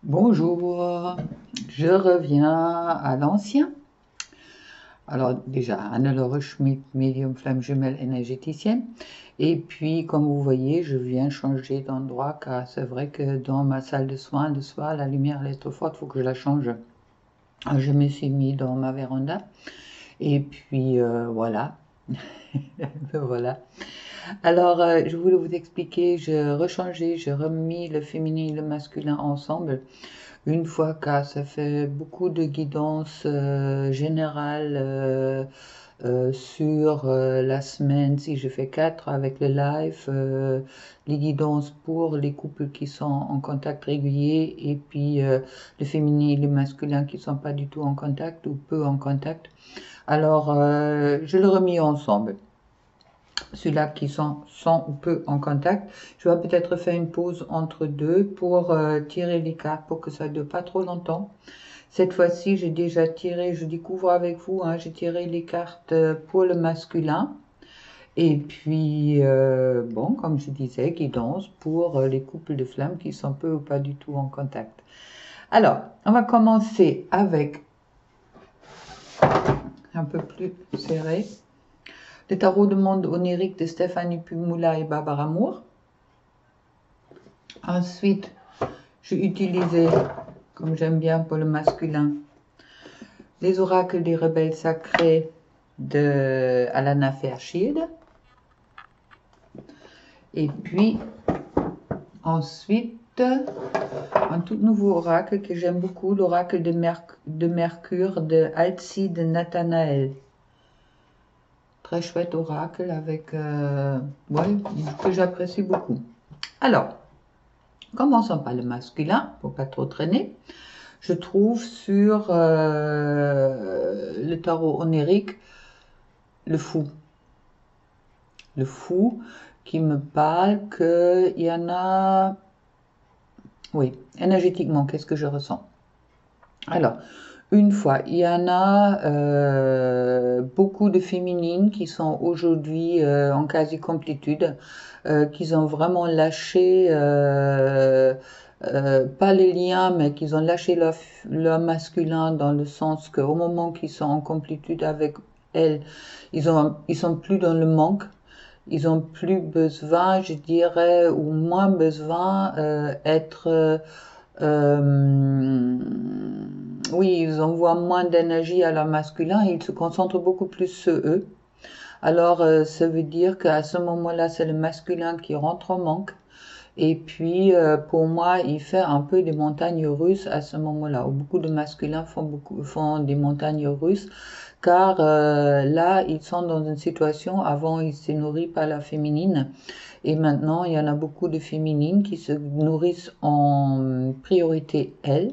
Bonjour, je reviens à l'ancien. Alors déjà, Anne-Laure Schmidt, médium flamme jumelle énergéticienne. Et puis, comme vous voyez, je viens changer d'endroit car c'est vrai que dans ma salle de soins, le soir, la lumière elle est trop forte, il faut que je la change. Je me suis mis dans ma véranda. Et puis, voilà. Voilà. Alors, je voulais vous expliquer, je rechangé, j'ai remis le féminin et le masculin ensemble. Une fois car ça fait beaucoup de guidance générale sur la semaine, si je fais 4 avec le live, les guidances pour les couples qui sont en contact régulier et puis le féminin et le masculin qui ne sont pas du tout en contact ou peu en contact. Alors, je le remis ensemble. Ceux-là qui sont ou peu en contact. Je vais peut-être faire une pause entre deux pour tirer les cartes pour que ça ne dure pas trop longtemps. Cette fois-ci, j'ai déjà tiré, je découvre avec vous, hein, j'ai tiré les cartes pour le masculin. Et puis, bon, comme je disais, guidance pour les couples de flammes qui sont peu ou pas du tout en contact. Alors, on va commencer avec un peu plus serré. Le tarot de monde onirique de Stéphanie Pumula et Barbara Moore. Ensuite, j'ai utilisé, comme j'aime bien pour le masculin, les oracles des rebelles sacrés de Alana Fairchild. Et puis, ensuite, un tout nouveau oracle que j'aime beaucoup, l'oracle de Mercure de Alcide Nathanaël. Très chouette oracle avec, ouais, que j'apprécie beaucoup. Alors, commençons par le masculin, pour pas trop traîner. Je trouve sur le tarot onirique le fou. Le fou qui me parle qu'il y en a... Oui, énergétiquement, qu'est-ce que je ressens? Alors, une fois, il y en a beaucoup de féminines qui sont aujourd'hui en quasi-complétude, qui ont vraiment lâché, pas les liens, mais qu'ils ont lâché leur masculin dans le sens qu'au moment qu'ils sont en complétude avec elles, ils sont plus dans le manque. Ils ont plus besoin, je dirais, ou moins besoin être oui, ils envoient moins d'énergie à leur masculin et ils se concentrent beaucoup plus sur eux. Alors, ça veut dire qu'à ce moment-là, c'est le masculin qui rentre en manque. Et puis, pour moi, il fait un peu des montagnes russes à ce moment-là, où beaucoup de masculins font des montagnes russes, car là, ils sont dans une situation, avant, ils se nourrissent par la féminine, et maintenant, il y en a beaucoup de féminines qui se nourrissent en priorité elles,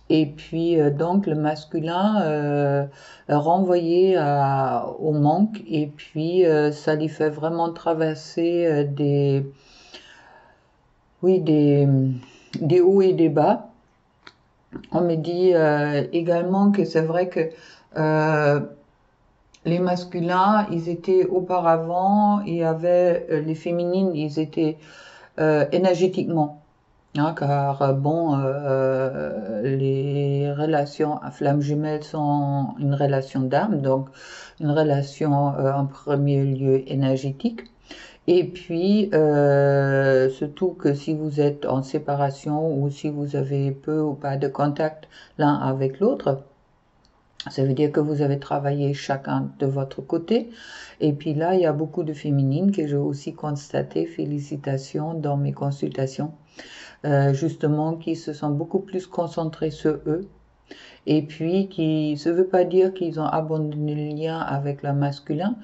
et puis donc le masculin renvoyé au manque, et puis ça lui fait vraiment traverser oui, des hauts et des bas. On me dit également que c'est vrai que les masculins, ils étaient auparavant, il y avait les féminines, ils étaient énergétiquement. Hein, car bon, les relations à flamme jumelle sont une relation d'âme, donc une relation en premier lieu énergétique. Et puis, surtout que si vous êtes en séparation ou si vous avez peu ou pas de contact l'un avec l'autre, ça veut dire que vous avez travaillé chacun de votre côté. Et puis là, il y a beaucoup de féminines que j'ai aussi constaté, félicitations, dans mes consultations, justement, qui se sont beaucoup plus concentrées sur eux. Et puis, ça ne veut pas dire qu'ils ont abandonné le lien avec le masculin,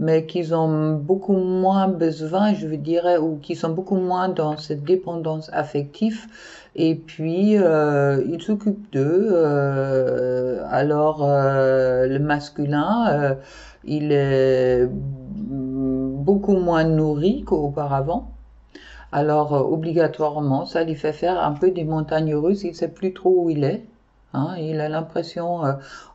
mais qu'ils ont beaucoup moins besoin, je veux dire, ou qu'ils sont beaucoup moins dans cette dépendance affective. Et puis, ils s'occupent d'eux. Alors, le masculin, il est beaucoup moins nourri qu'auparavant. Alors, obligatoirement, ça lui fait faire un peu des montagnes russes. Il ne sait plus trop où il est. Hein, il a l'impression,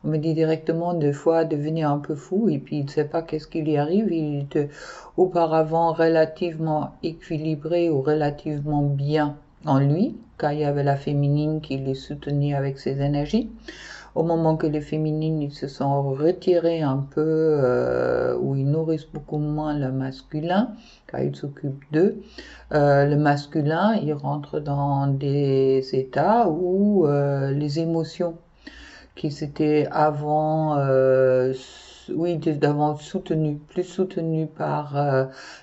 on me dit directement des fois, de devenir un peu fou et puis il ne sait pas qu'est-ce qui lui arrive. Il était auparavant relativement équilibré ou relativement bien en lui, car il y avait la féminine qui les soutenait avec ses énergies. Au moment que les féminines ils se sont retirées un peu, où ils nourrissent beaucoup moins le masculin, car ils s'occupent d'eux, le masculin il rentre dans des états où les émotions qui s'étaient avant, oui, d'avant soutenues, plus soutenues par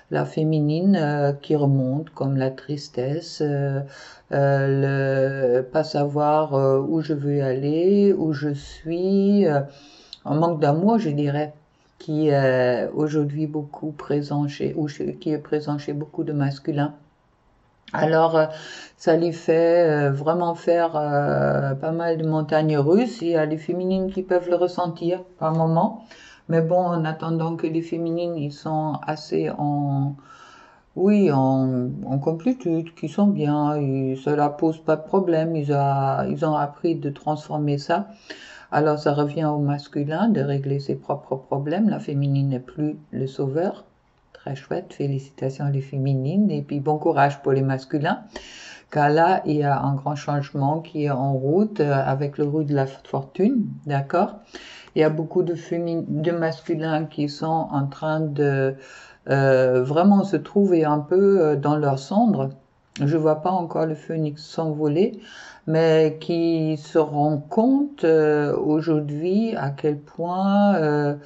la féminine qui remonte, comme la tristesse, le pas savoir où je veux aller, où je suis, un manque d'amour, je dirais, qui est aujourd'hui beaucoup présent qui est présent chez beaucoup de masculins. Alors, ça lui fait vraiment faire pas mal de montagnes russes. Il y a les féminines qui peuvent le ressentir par moment. Mais bon, en attendant que les féminines, ils sont assez en, oui, en complétude, qui sont bien, et ça leur pose pas de problème. Ils ont appris de transformer ça. Alors, ça revient au masculin de régler ses propres problèmes. La féminine n'est plus le sauveur. Très chouette, félicitations les féminines et puis bon courage pour les masculins. Car là, il y a un grand changement qui est en route avec le roue de la fortune, d'accord? Il y a beaucoup de masculins qui sont en train de vraiment se trouver un peu dans leur cendre. Je vois pas encore le phénix s'envoler, mais qui se rendent compte aujourd'hui à quel point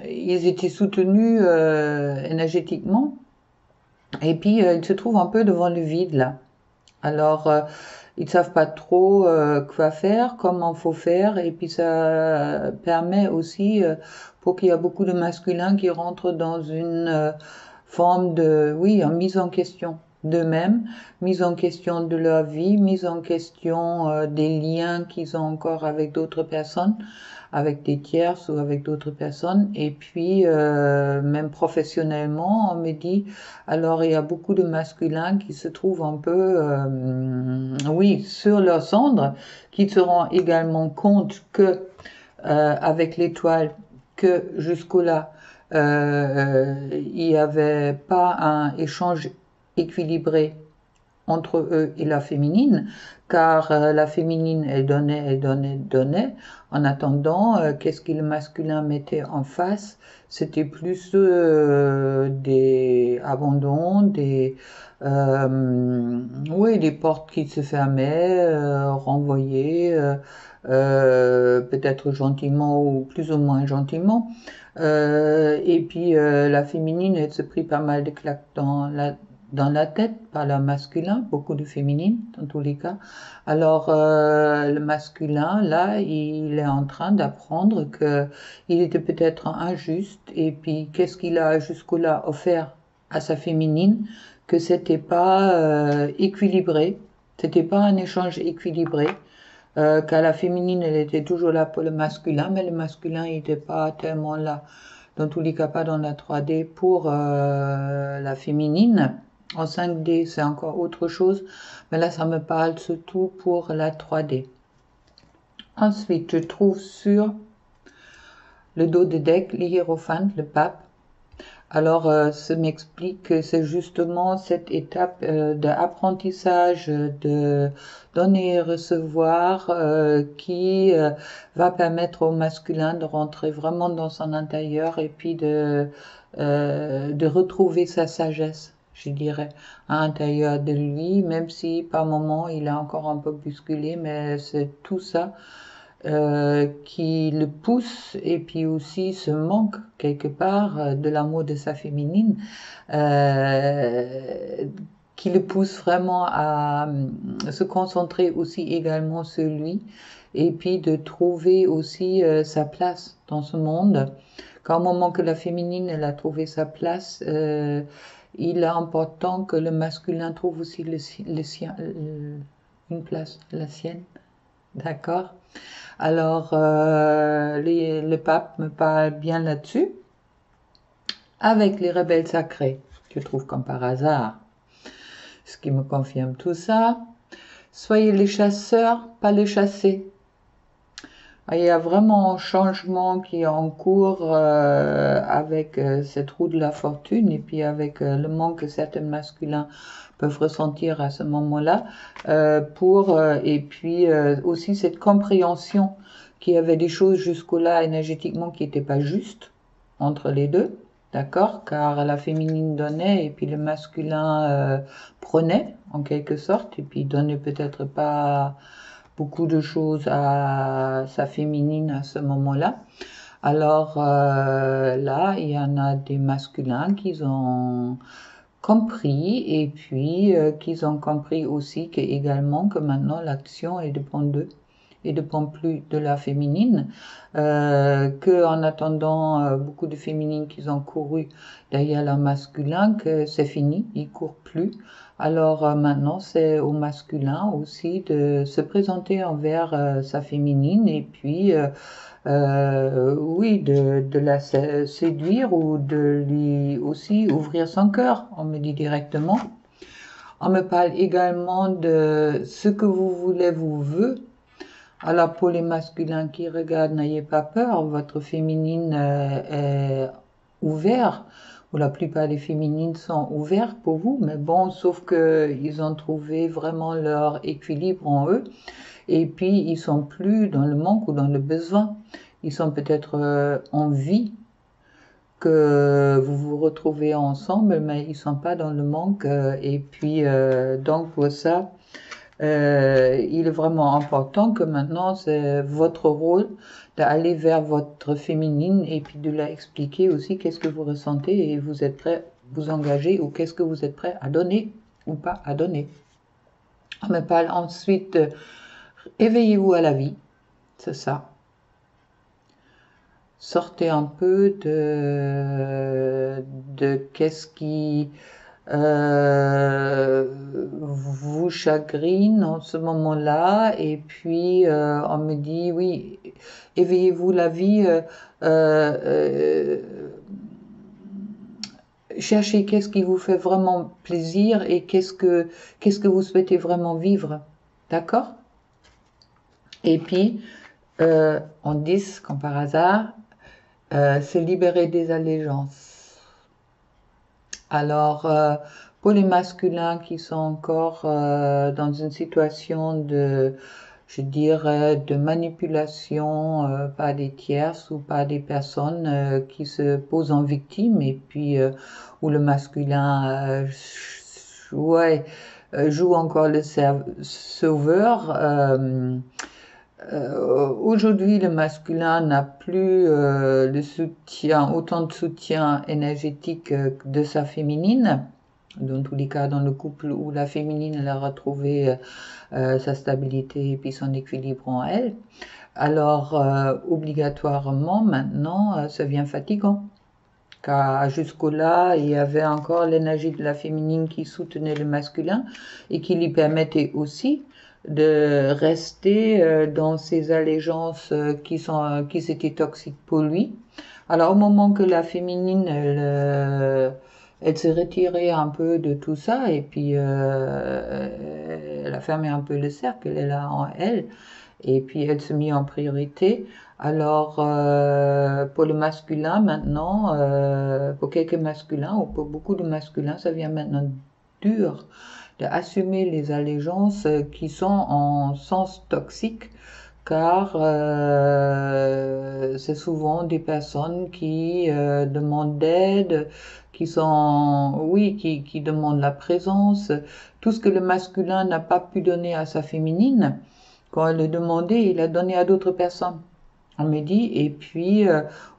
ils étaient soutenus énergétiquement et puis ils se trouvent un peu devant le vide là. Alors ils ne savent pas trop quoi faire, comment faut faire et puis ça permet aussi pour qu'il y a beaucoup de masculins qui rentrent dans une forme de, oui, en mise en question d'eux-mêmes, mise en question de leur vie, mise en question des liens qu'ils ont encore avec d'autres personnes, avec des tierces ou avec d'autres personnes. Et puis, même professionnellement, on me dit, alors il y a beaucoup de masculins qui se trouvent un peu, oui, sur leur cendre, qui se rendent également compte que, avec l'étoile, que jusqu'au-là, il n'y avait pas un échange équilibré entre eux et la féminine, car la féminine, elle donnait, elle donnait, elle donnait. En attendant, qu'est-ce que le masculin mettait en face? C'était plus des abandons, oui, des portes qui se fermaient, renvoyées, peut-être gentiment ou plus ou moins gentiment. Et puis la féminine, elle se prit pas mal de claques dans la tête par le masculin, beaucoup de féminines dans tous les cas. Alors le masculin, là, il est en train d'apprendre que il était peut-être injuste et puis qu'est-ce qu'il a jusque-là offert à sa féminine, que c'était pas équilibré, c'était pas un échange équilibré. Qu'à la féminine, elle était toujours là pour le masculin, mais le masculin n'était pas tellement là, dans tous les cas pas dans la 3D pour la féminine. En 5D, c'est encore autre chose, mais là, ça me parle surtout pour la 3D. Ensuite, je trouve sur le dos de deck l'hiérophante, le pape. Alors, ça m'explique que c'est justement cette étape d'apprentissage, de donner et recevoir, qui va permettre au masculin de rentrer vraiment dans son intérieur et puis de retrouver sa sagesse, je dirais, à l'intérieur de lui, même si par moments il est encore un peu bousculé, mais c'est tout ça qui le pousse et puis aussi ce manque quelque part de l'amour de sa féminine qui le pousse vraiment à se concentrer aussi également sur lui et puis de trouver aussi sa place dans ce monde. Qu'au moment que la féminine elle a trouvé sa place, il est important que le masculin trouve aussi le sien, une place, la sienne. D'accord? Alors, le pape me parle bien là-dessus, avec les rebelles sacrés, je trouve comme par hasard, ce qui me confirme tout ça. Soyez les chasseurs, pas les chassés. Ah, il y a vraiment un changement qui est en cours avec cette roue de la fortune et puis avec le manque que certains masculins peuvent ressentir à ce moment-là, et puis aussi cette compréhension qu'il y avait des choses jusque-là énergétiquement qui n'étaient pas justes entre les deux, d'accord? Car la féminine donnait et puis le masculin prenait en quelque sorte et puis donnait peut-être pas beaucoup de choses à sa féminine à ce moment-là. Alors là, il y en a des masculins qui ont compris et puis qu'ils ont compris aussi que également que maintenant l'action elle dépend d'eux et ne dépend plus de la féminine, que en attendant beaucoup de féminines qui ont couru derrière leur masculin, que c'est fini, ils courent plus. Alors maintenant c'est au masculin aussi de se présenter envers sa féminine et puis oui, de la séduire ou de lui aussi ouvrir son cœur, on me dit directement. On me parle également de ce que vous voulez vous veut. Alors pour les masculins qui regardent, n'ayez pas peur, votre féminine est ouverte, ou la plupart des féminines sont ouvertes pour vous, mais bon, sauf qu'ils ont trouvé vraiment leur équilibre en eux, et puis ils sont plus dans le manque ou dans le besoin, ils sont peut-être en vie, que vous vous retrouvez ensemble, mais ils sont pas dans le manque, et puis donc pour ça, il est vraiment important que maintenant c'est votre rôle d'aller vers votre féminine et puis de leur expliquer aussi qu'est-ce que vous ressentez et vous êtes prêt à vous engager ou qu'est-ce que vous êtes prêt à donner ou pas à donner. On me parle ensuite de éveillez-vous à la vie, c'est ça. Sortez un peu de qu'est-ce qui vous chagrine en ce moment-là et puis on me dit oui, éveillez-vous la vie, cherchez qu'est-ce qui vous fait vraiment plaisir et qu'est-ce que vous souhaitez vraiment vivre, d'accord? Et puis on dit comme par hasard, se libérer des allégeances. Alors, pour les masculins qui sont encore dans une situation de, je dirais, de manipulation par des tierces ou par des personnes qui se posent en victime et puis où le masculin ouais, joue encore le sauveur. Aujourd'hui, le masculin n'a plus le soutien, autant de soutien énergétique de sa féminine. Dans tous les cas, dans le couple où la féminine elle a retrouvé sa stabilité et puis son équilibre en elle. Alors, obligatoirement, maintenant, ça devient fatigant. Car jusqu'au-là, il y avait encore l'énergie de la féminine qui soutenait le masculin et qui lui permettait aussi de rester dans ces allégeances qui étaient toxiques pour lui. Alors au moment que la féminine elle s'est retirée un peu de tout ça et puis elle a fermé un peu le cercle, elle est là en elle et puis elle se mit en priorité. Alors pour le masculin maintenant, pour quelques masculins ou pour beaucoup de masculins, ça vient maintenant dur d'assumer les allégeances qui sont en sens toxique, car c'est souvent des personnes qui demandent d'aide, qui sont, oui, qui demandent la présence, tout ce que le masculin n'a pas pu donner à sa féminine, quand elle le demandait, il a donné à d'autres personnes. On me dit, et puis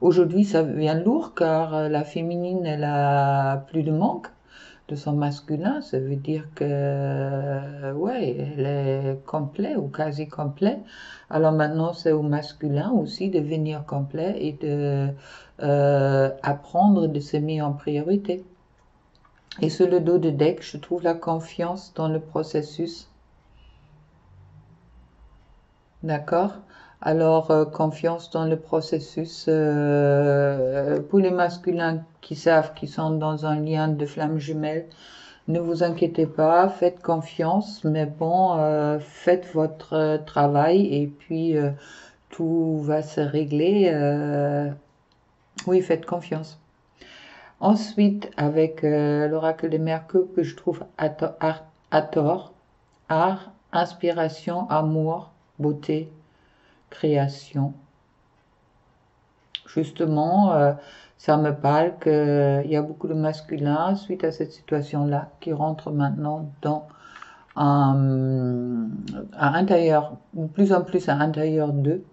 aujourd'hui ça devient lourd car la féminine elle a plus de manque de son masculin, ça veut dire que ouais, elle est complet ou quasi complet. Alors maintenant, c'est au masculin aussi de venir complet et de apprendre de se mettre en priorité. Et sur le dos de deck, je trouve la confiance dans le processus. D'accord? Alors, confiance dans le processus. Pour les masculins qui savent qu'ils sont dans un lien de flamme jumelle, ne vous inquiétez pas, faites confiance, mais bon, faites votre travail et puis tout va se régler. Oui, faites confiance. Ensuite, avec l'oracle de Mercure que je trouve à tort, art, inspiration, amour, beauté, création. Justement, ça me parle qu'il y a beaucoup de masculins suite à cette situation-là qui rentrent maintenant dans à l'intérieur, de plus en plus à l'intérieur d'eux.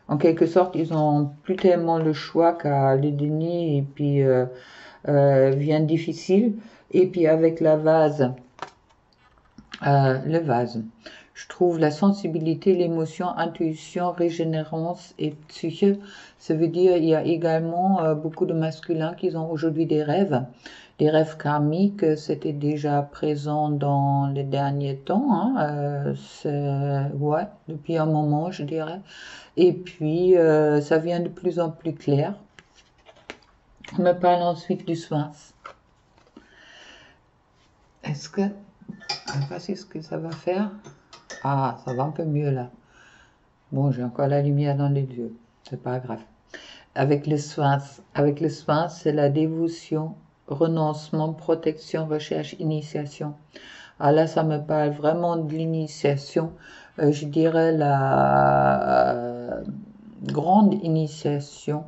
En quelque sorte, ils n'ont plus tellement le choix qu'à les dénier et puis vient difficile. Et puis avec la vase, le vase, je trouve la sensibilité, l'émotion, intuition, régénérance et psyché. Ça veut dire il y a également beaucoup de masculins qui ont aujourd'hui des rêves karmiques. C'était déjà présent dans les derniers temps, hein, ouais, depuis un moment, je dirais. Et puis, ça vient de plus en plus clair. On me parle ensuite du sphinx. Est-ce que... Je ne sais pas ce que ça va faire. Ah, ça va un peu mieux là. Bon, j'ai encore la lumière dans les yeux. C'est pas grave. Avec le sphinx, c'est la dévotion, renoncement, protection, recherche, initiation. Ah là, ça me parle vraiment de l'initiation. Je dirais la grande initiation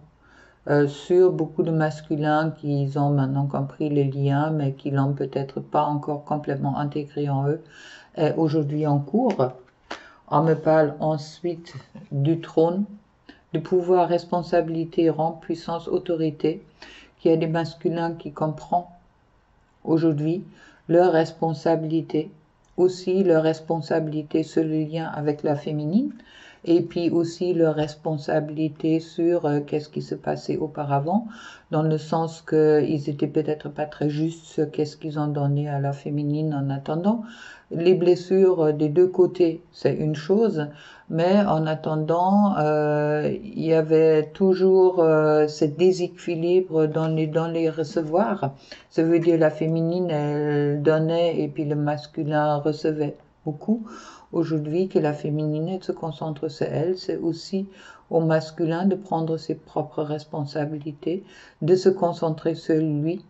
sur beaucoup de masculins qui ont maintenant compris les liens, mais qui l'ont peut-être pas encore complètement intégré en eux, est aujourd'hui en cours. On me parle ensuite du trône, de pouvoir, responsabilité, rang, puissance, autorité, qu'il y a des masculins qui comprennent aujourd'hui leur responsabilité, aussi leur responsabilité sur le lien avec la féminine, et puis aussi leur responsabilité sur qu'est-ce qui se passait auparavant, dans le sens qu'ils étaient peut-être pas très justes sur qu'est-ce qu'ils ont donné à la féminine en attendant. Les blessures des deux côtés, c'est une chose, mais en attendant, il y avait toujours ce déséquilibre dans les recevoirs. Ça veut dire la féminine, elle donnait et puis le masculin recevait beaucoup. Aujourd'hui, que la féminine se concentre sur elle, c'est aussi au masculin de prendre ses propres responsabilités, de se concentrer sur lui.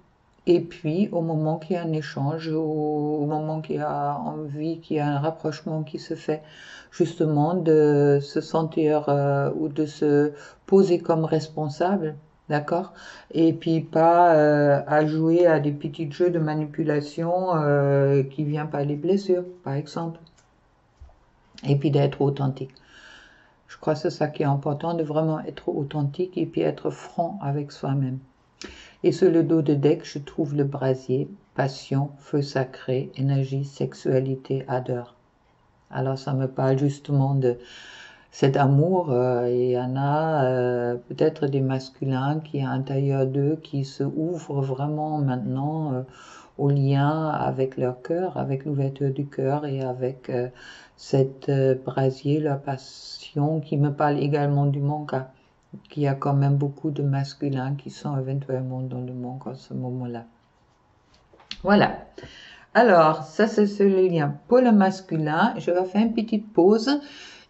Et puis, au moment qu'il y a un échange, au moment qu'il y a envie, qu'il y a un rapprochement qui se fait, justement de se sentir ou de se poser comme responsable, d'accord? Et puis pas à jouer à des petits jeux de manipulation qui viennent par les blessures, par exemple. Et puis d'être authentique. Je crois que c'est ça qui est important, de vraiment être authentique et puis être franc avec soi-même. Et sur le dos de deck, je trouve le brasier, passion, feu sacré, énergie, sexualité, ardeur. Alors ça me parle justement de cet amour. Il y en a peut-être des masculins qui à l'intérieur d'eux qui se ouvrent vraiment maintenant au lien avec leur cœur, avec l'ouverture du cœur et avec cette brasier, leur passion, qui me parle également du manque, qu'il y a quand même beaucoup de masculins qui sont éventuellement dans le manque en ce moment-là. Voilà. Alors, ça c'est le lien pour le masculin. Je vais faire une petite pause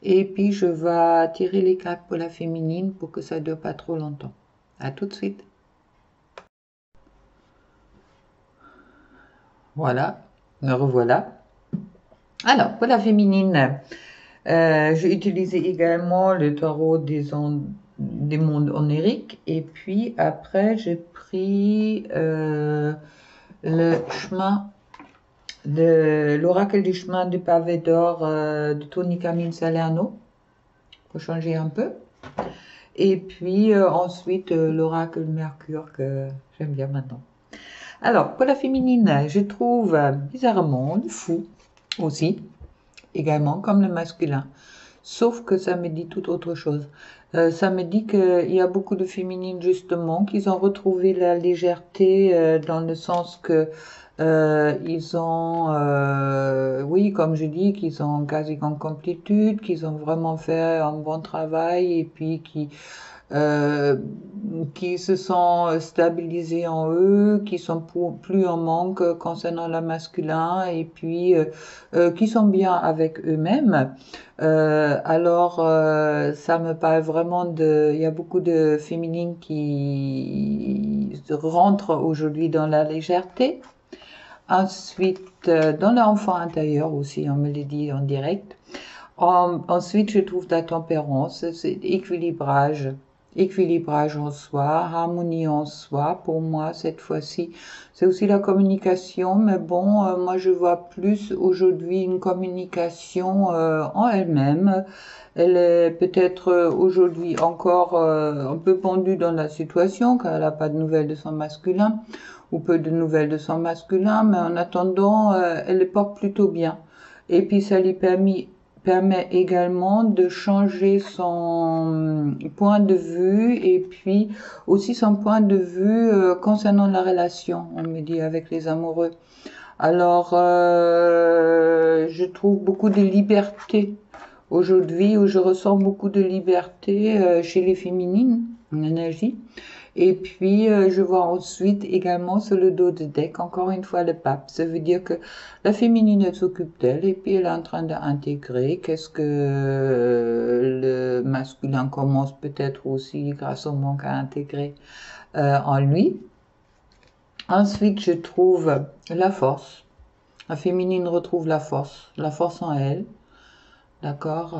et puis je vais tirer les cartes pour la féminine pour que ça ne dure pas trop longtemps. À tout de suite. Voilà, me revoilà. Alors, pour la féminine, j'ai utilisé également le tarot des mondes oniriques et puis après j'ai pris le chemin de l'oracle du chemin du pavé d'or de Tony Camille Salerno pour changer un peu, et puis ensuite l'oracle Mercure que j'aime bien maintenant. Alors pour la féminine, je trouve bizarrement le fou aussi, également comme le masculin, sauf que ça me dit tout autre chose. Ça me dit qu'il y a beaucoup de féminines justement qui ont retrouvé la légèreté dans le sens que ils ont, oui, comme je dis, qu'ils ont quasi en complétude, qu'ils ont vraiment fait un bon travail et puis qui euh, qui se sont stabilisés en eux, qui sont plus en manque concernant le masculin et puis qui sont bien avec eux-mêmes. Ça me parle vraiment de... Il y a beaucoup de féminines qui rentrent aujourd'hui dans la légèreté. Ensuite, dans l'enfant intérieur aussi, on me l'a dit en direct. Ensuite, je trouve la tempérance, c'est équilibrage. Équilibrage en soi, harmonie en soi, pour moi, cette fois-ci. C'est aussi la communication, mais bon, moi, je vois plus aujourd'hui une communication en elle-même. Elle est peut-être aujourd'hui encore un peu pendue dans la situation, car elle n'a pas de nouvelles de son masculin, ou peu de nouvelles de son masculin, mais en attendant, elle les porte plutôt bien. Et puis, ça lui permet également de changer son point de vue et puis aussi son point de vue concernant la relation, on me dit, avec les amoureux. Alors, je trouve beaucoup de liberté aujourd'hui, où je ressens beaucoup de liberté chez les féminines en énergie. Et puis, je vois ensuite également sur le dos de deck, encore une fois, le pape. Ça veut dire que la féminine, elle s'occupe d'elle et puis elle est en train d'intégrer qu'est-ce que le masculin commence peut-être aussi, grâce au manque à intégrer en lui. Ensuite, je trouve la force. La féminine retrouve la force en elle. D'accord,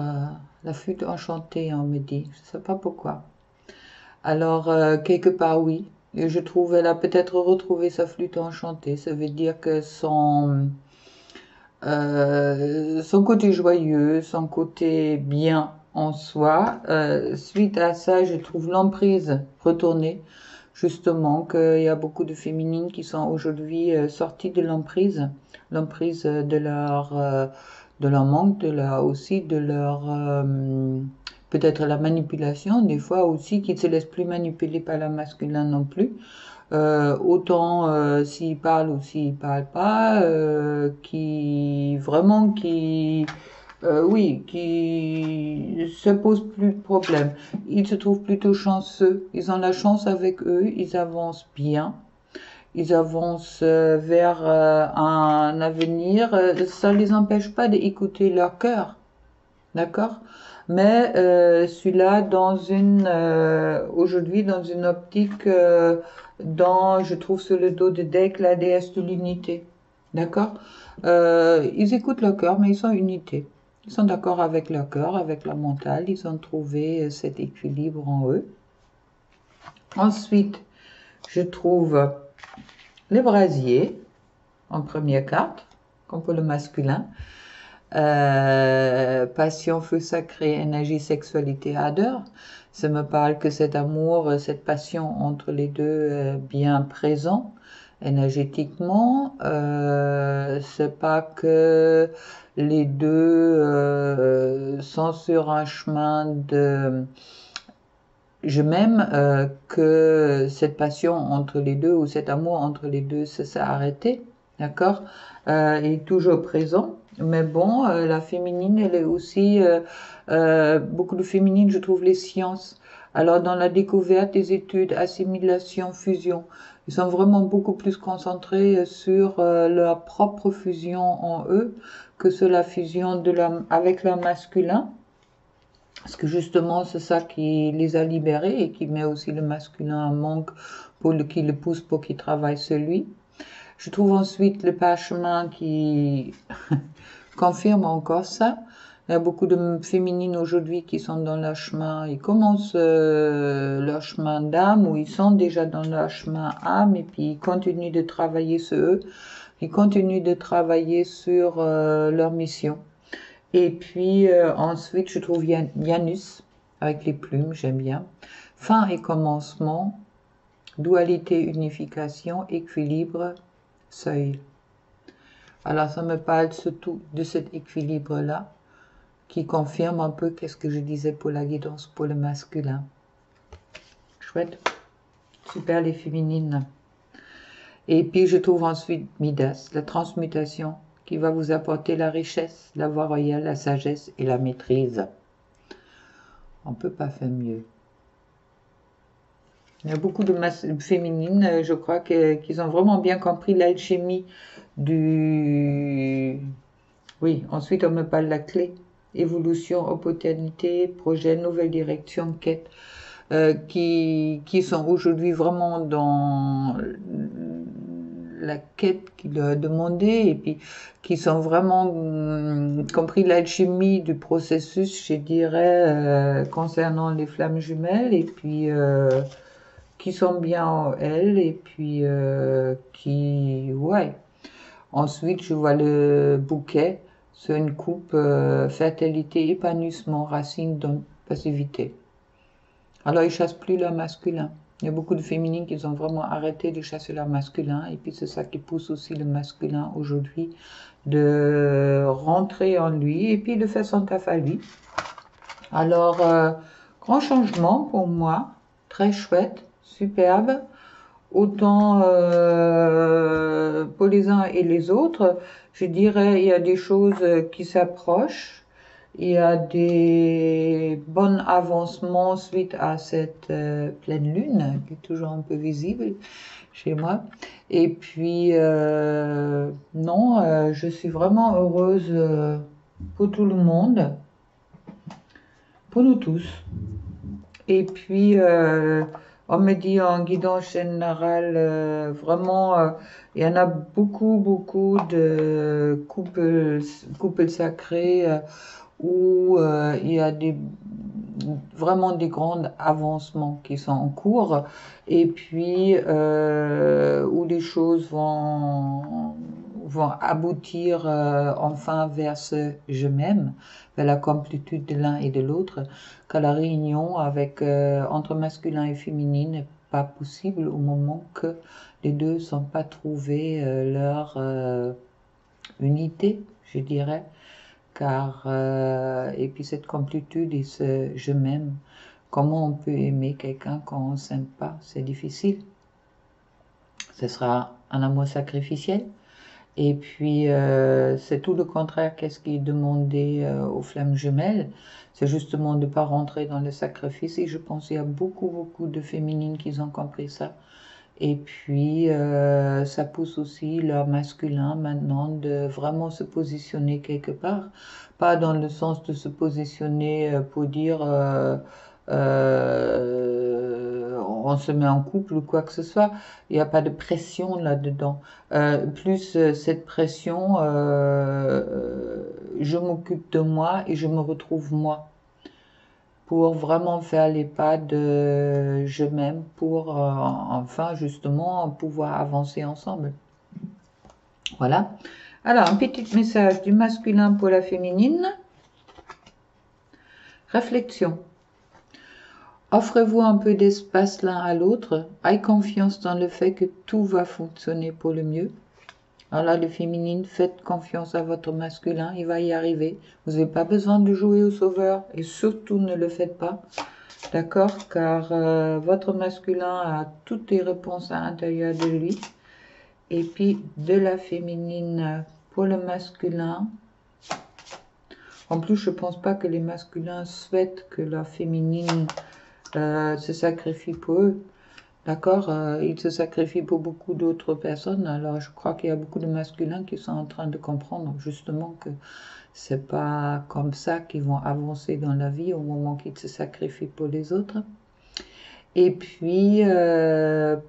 la flûte enchantée, on me dit. Je ne sais pas pourquoi. Alors, quelque part, oui. Et je trouve elle a peut-être retrouvé sa flûte enchantée. Ça veut dire que son côté joyeux, son côté bien en soi, suite à ça, je trouve l'emprise retournée. Justement, qu'il y a beaucoup de féminines qui sont aujourd'hui sorties de l'emprise de leur manque, aussi de leur peut-être la manipulation, des fois aussi, qui ne se laissent plus manipuler par la masculin non plus. Autant s'il parle ou s'il parle pas, oui, qui se posent plus de problème. Ils se trouvent plutôt chanceux. Ils ont la chance avec eux. Ils avancent bien. Ils avancent vers un avenir. Ça ne les empêche pas d'écouter leur cœur. D'accord? Mais celui-là aujourd'hui dans une optique je trouve sur le dos de deck la déesse de l'unité. D'accord? Ils écoutent leur cœur, mais ils sont unité. Ils sont d'accord avec leur cœur, avec leur mental. Ils ont trouvé cet équilibre en eux. Ensuite, je trouve les brasiers en première carte, comme pour le masculin. Passion, feu sacré, énergie, sexualité, ardeur. Ça me parle que cet amour, cette passion entre les deux est bien présent énergétiquement. C'est pas que les deux sont sur un chemin de... Je m'aime que cette passion entre les deux ou cet amour entre les deux s'est arrêté, d'accord, est toujours présent. Mais bon, la féminine, elle est aussi beaucoup de féminine, je trouve, les sciences. Alors, dans la découverte des études, assimilation, fusion, ils sont vraiment beaucoup plus concentrés sur leur propre fusion en eux que sur la fusion avec leur masculin. Parce que justement, c'est ça qui les a libérés et qui met aussi le masculin en manque qui le pousse pour qu'il travaille sur lui. Je trouve ensuite le parchemin qui confirme encore ça. Il y a beaucoup de féminines aujourd'hui qui sont dans leur chemin. Ils commencent leur chemin d'âme ou ils sont déjà dans leur chemin âme et puis ils continuent de travailler sur eux. Ils continuent de travailler sur leur mission. Et puis ensuite, je trouve Janus avec les plumes, j'aime bien. Fin et commencement, dualité, unification, équilibre, seuil. Alors ça me parle surtout de cet équilibre-là qui confirme un peu qu'est-ce que je disais pour la guidance pour le masculin. Chouette. Super les féminines. Et puis je trouve ensuite Midas, la transmutation, qui va vous apporter la richesse, la voie royale, la sagesse et la maîtrise. On ne peut pas faire mieux. Il y a beaucoup de féminines, je crois, qu'ils ont vraiment bien compris l'alchimie du... Oui, ensuite on me parle de la clé. Évolution, opportunité, projet, nouvelle direction, quête, qui sont aujourd'hui vraiment dans la quête qu'il a demandé et puis qui sont vraiment compris l'alchimie du processus, je dirais, concernant les flammes jumelles et puis qui sont bien en elles et puis qui, ouais. Ensuite, je vois le bouquet, c'est une coupe fertilité, épanouissement, racine, don, passivité. Alors, ils chassent plus leur masculin. Il y a beaucoup de féminines qui ont vraiment arrêté de chasser leur masculin. Et puis, c'est ça qui pousse aussi le masculin aujourd'hui de rentrer en lui et puis de faire son taf à lui. Alors, grand changement pour moi. Très chouette, superbe. Autant pour les uns et les autres, je dirais il y a des choses qui s'approchent. Il y a des bons avancements suite à cette pleine lune qui est toujours un peu visible chez moi. Et puis, non, je suis vraiment heureuse pour tout le monde, pour nous tous. Et puis, on me dit en guidance générale, vraiment, il y en a beaucoup de couples sacrés où il y a vraiment des grands avancements qui sont en cours et puis où les choses vont aboutir enfin vers ce je m'aime, vers la complétude de l'un et de l'autre, car la réunion avec, entre masculin et féminin n'est pas possible au moment que les deux ne sont pas trouvés leur unité, je dirais. Car, et puis cette complétude et ce je m'aime, comment on peut aimer quelqu'un quand on ne s'aime pas? C'est difficile. Ce sera un amour sacrificiel. Et puis, c'est tout le contraire qu'est-ce qui est demandé aux flammes jumelles. C'est justement de ne pas rentrer dans le sacrifice. Et je pense qu'il y a beaucoup de féminines qui ont compris ça. Et puis, ça pousse aussi leur masculin maintenant de vraiment se positionner quelque part. Pas dans le sens de se positionner pour dire on se met en couple ou quoi que ce soit. Il n'y a pas de pression là-dedans. Plus cette pression, je m'occupe de moi et je me retrouve moi pour vraiment faire les pas de je m'aime pour enfin justement pouvoir avancer ensemble. Voilà. Alors, un petit message du masculin pour la féminine. Réflexion. Offrez-vous un peu d'espace l'un à l'autre. Ayez confiance dans le fait que tout va fonctionner pour le mieux. Alors là, le féminin, faites confiance à votre masculin, il va y arriver. Vous n'avez pas besoin de jouer au sauveur et surtout ne le faites pas. D'accord? Car votre masculin a toutes les réponses à l'intérieur de lui. Et puis de la féminine pour le masculin. En plus, je ne pense pas que les masculins souhaitent que la féminine se sacrifie pour eux. D'accord? Ils se sacrifient pour beaucoup d'autres personnes. Alors, je crois qu'il y a beaucoup de masculins qui sont en train de comprendre justement que c'est pas comme ça qu'ils vont avancer dans la vie au moment qu'ils se sacrifient pour les autres. Et puis,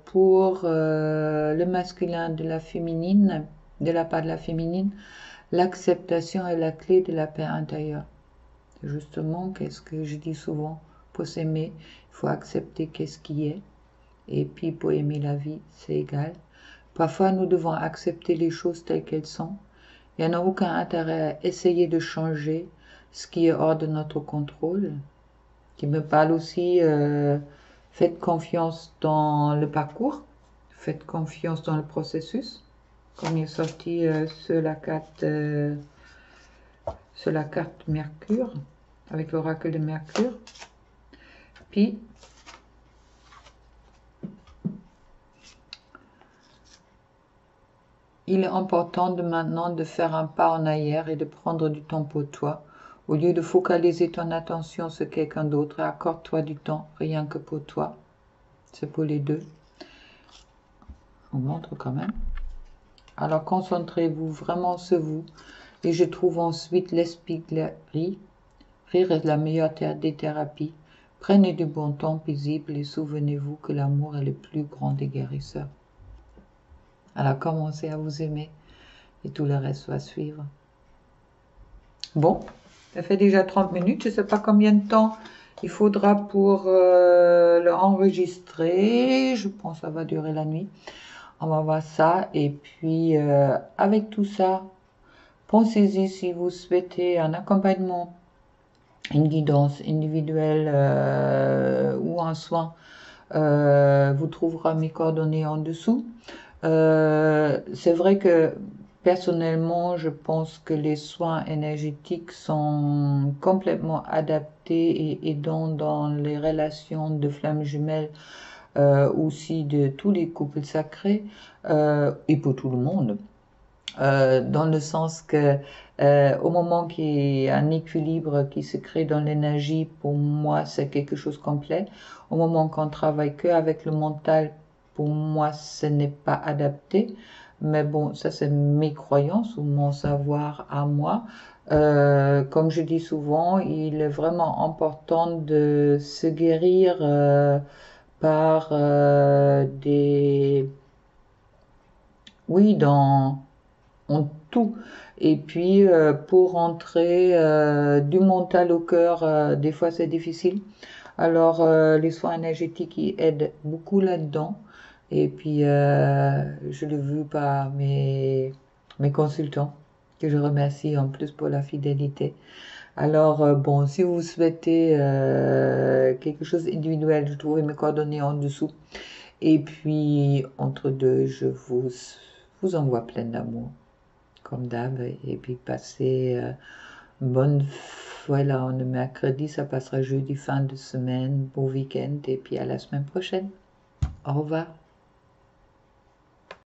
pour le masculin de la féminine, de la part de la féminine, l'acceptation est la clé de la paix intérieure. Justement, qu'est-ce que je dis souvent? Pour s'aimer, il faut accepter qu'est-ce qui est. Et puis, pour aimer la vie, c'est égal. Parfois, nous devons accepter les choses telles qu'elles sont. Il n'y en a aucun intérêt à essayer de changer ce qui est hors de notre contrôle. Qui me parle aussi, faites confiance dans le parcours, faites confiance dans le processus. Comme il est sorti sur la carte Mercure, avec l'oracle de Mercure. Puis, il est important de maintenant de faire un pas en arrière et de prendre du temps pour toi. Au lieu de focaliser ton attention sur quelqu'un d'autre, accorde-toi du temps rien que pour toi. C'est pour les deux. Je vous montre quand même. Alors, concentrez-vous vraiment sur vous. Et je trouve ensuite l'espièglerie. Rire est la meilleure des thérapies. Prenez du bon temps paisible et souvenez-vous que l'amour est le plus grand des guérisseurs. Alors, commencez à vous aimer et tout le reste va suivre. Bon, ça fait déjà 30 minutes. Je ne sais pas combien de temps il faudra pour l'enregistrer. Je pense que ça va durer la nuit. On va voir ça. Et puis, avec tout ça, pensez-y si vous souhaitez un accompagnement, une guidance individuelle ou un soin. Vous trouverez mes coordonnées en dessous. C'est vrai que personnellement, je pense que les soins énergétiques sont complètement adaptés et aidants dans les relations de flammes jumelles, aussi de tous les couples sacrés et pour tout le monde. Dans le sens que au moment qu'il y a un équilibre qui se crée dans l'énergie, pour moi c'est quelque chose de complet. Au moment qu'on travaille que avec le mental, pour moi ce n'est pas adapté. Mais bon, ça c'est mes croyances ou mon savoir à moi. Comme je dis souvent, il est vraiment important de se guérir par des... Oui, dans tout. Et puis, pour rentrer du mental au cœur, des fois c'est difficile. Alors, les soins énergétiques ils aident beaucoup là-dedans. Et puis, je l'ai vu par mes consultants, que je remercie en plus pour la fidélité. Alors, bon, si vous souhaitez quelque chose d'individuel, je trouve mes coordonnées en dessous. Et puis, entre deux, je vous envoie plein d'amour comme d'hab, et puis passer bonne, voilà, on est mercredi, ça passera jeudi, fin de semaine, beau week-end, et puis à la semaine prochaine. Au revoir.